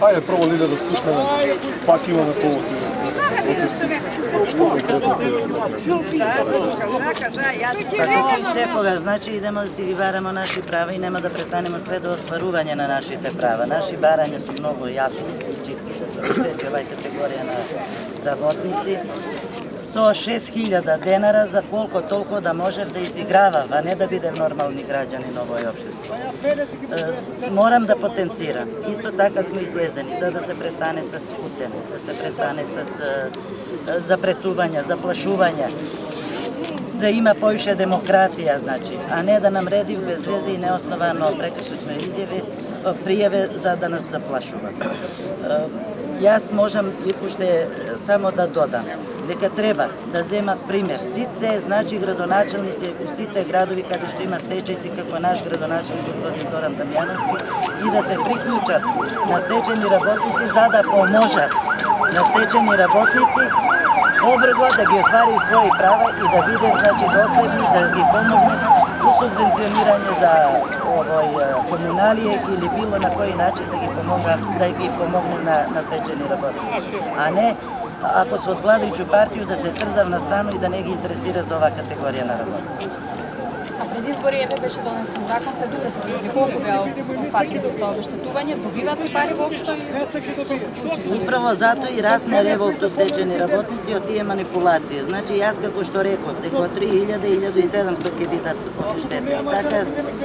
Ајде прво Лилија да слушнеме, пак имаме повод. Како и секогаш, значи идемо да си ги бараме наши права и нема да престанеме све до остварување на нашите права. Наши барања се многу јасни и читки, да се обештети овај категорија на работници со 6000 денара за колко толку да можев да изиграва, а не да бидев нормални граѓани на овој општество. Морам да потенцирам. Исто така сме излезени да се престане с уцени, да се престане с запретувања, заплашувања, да има поише демократија, значи, а не да нам реди без везе и неосновано прекршечни изјави, пријаве за да нас заплашуваат. Јас можам и уште само да додам дека треба да земат пример сите, значи, градоначалници у сите градови каде што има стечајци како наш градоначалник господин Зоран Дамјановски и да се приклучат на стечени работници за да поможат на стечени работници побрзо да ги оствари своји права и да биде, значи, доследни, да ги помогне у субвенционирање за комуналije или било на кој начин да ги помогне на стечени работници. А не, ако се од владајќу партију, да се трзав на страну и да не ги интересира за оваа категорија на работници. А пред избори беше донесен закон, се дуга се ljudi колку беа опфатени со тоа обештетување, добиваат ли пари воопшто и што се случи? Управо затоа и расне револт со стечени работници од тие манипулации. Значи, јас како што реков, дека од 3000 и 1700 ќе бидат обештетени. Така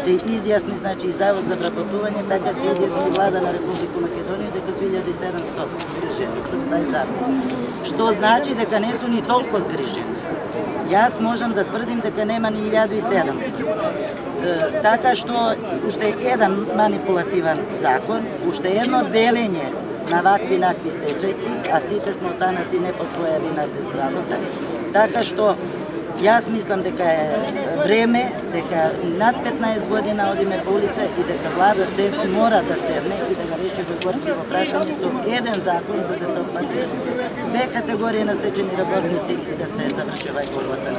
се изјасни, значи, и Завод за вработување, така се изјасни влада на Република Македонија дека 2700 згрижени со тај закон. Што значи дека не су ни толку згрижени. Јас можам да тврдим дека нема ни 1700. Така што уште еден манипулативен закон, уште едно делење на вакви накви стечајци, а сите сме останати не по своја вина без работа. Така што јас мислам дека е време, дека над 15 година одиме по улица и дека влада мора да седне и да го реши во прашање со еден закон за да се опфати две категории на стечени работници и да се заврши овај борбата.